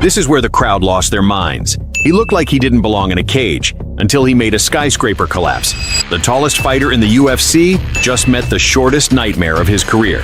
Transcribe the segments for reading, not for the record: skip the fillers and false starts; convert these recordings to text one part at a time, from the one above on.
This is where the crowd lost their minds. He looked like he didn't belong in a cage, until he made a skyscraper collapse. The tallest fighter in the UFC just met the shortest nightmare of his career.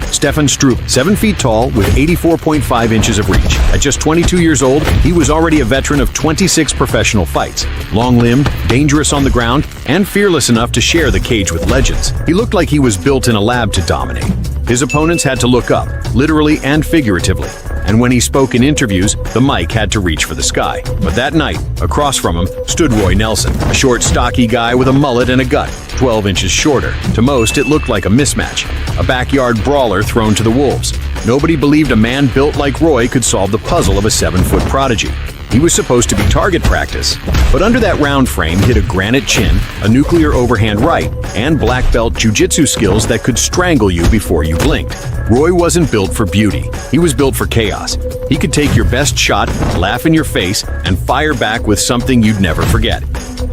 Stefan Struve, 7 feet tall with 84.5 inches of reach. At just 22 years old, he was already a veteran of 26 professional fights. Long-limbed, dangerous on the ground, and fearless enough to share the cage with legends. He looked like he was built in a lab to dominate. His opponents had to look up, literally and figuratively. And when he spoke in interviews, the mic had to reach for the sky. But that night, across from him, stood Roy Nelson, a short, stocky guy with a mullet and a gut, 12 inches shorter. To most, it looked like a mismatch, a backyard brawler thrown to the wolves. Nobody believed a man built like Roy could solve the puzzle of a 7-foot prodigy. He was supposed to be target practice, but under that round frame hid a granite chin, a nuclear overhand right, and black belt jiu-jitsu skills that could strangle you before you blinked. Roy wasn't built for beauty. He was built for chaos. He could take your best shot, laugh in your face, and fire back with something you'd never forget.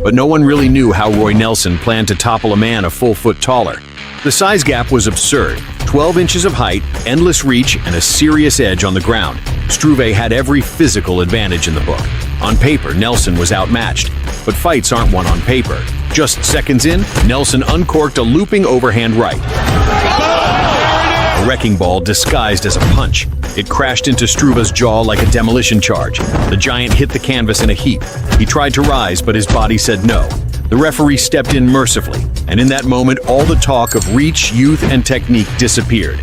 But no one really knew how Roy Nelson planned to topple a man a full foot taller. The size gap was absurd. 12 inches of height, endless reach, and a serious edge on the ground. Struve had every physical advantage in the book. On paper, Nelson was outmatched. But fights aren't won on paper. Just seconds in, Nelson uncorked a looping overhand right. A wrecking ball disguised as a punch. It crashed into Struve's jaw like a demolition charge. The giant hit the canvas in a heap. He tried to rise, but his body said no. The referee stepped in mercifully, and in that moment, all the talk of reach, youth, and technique disappeared.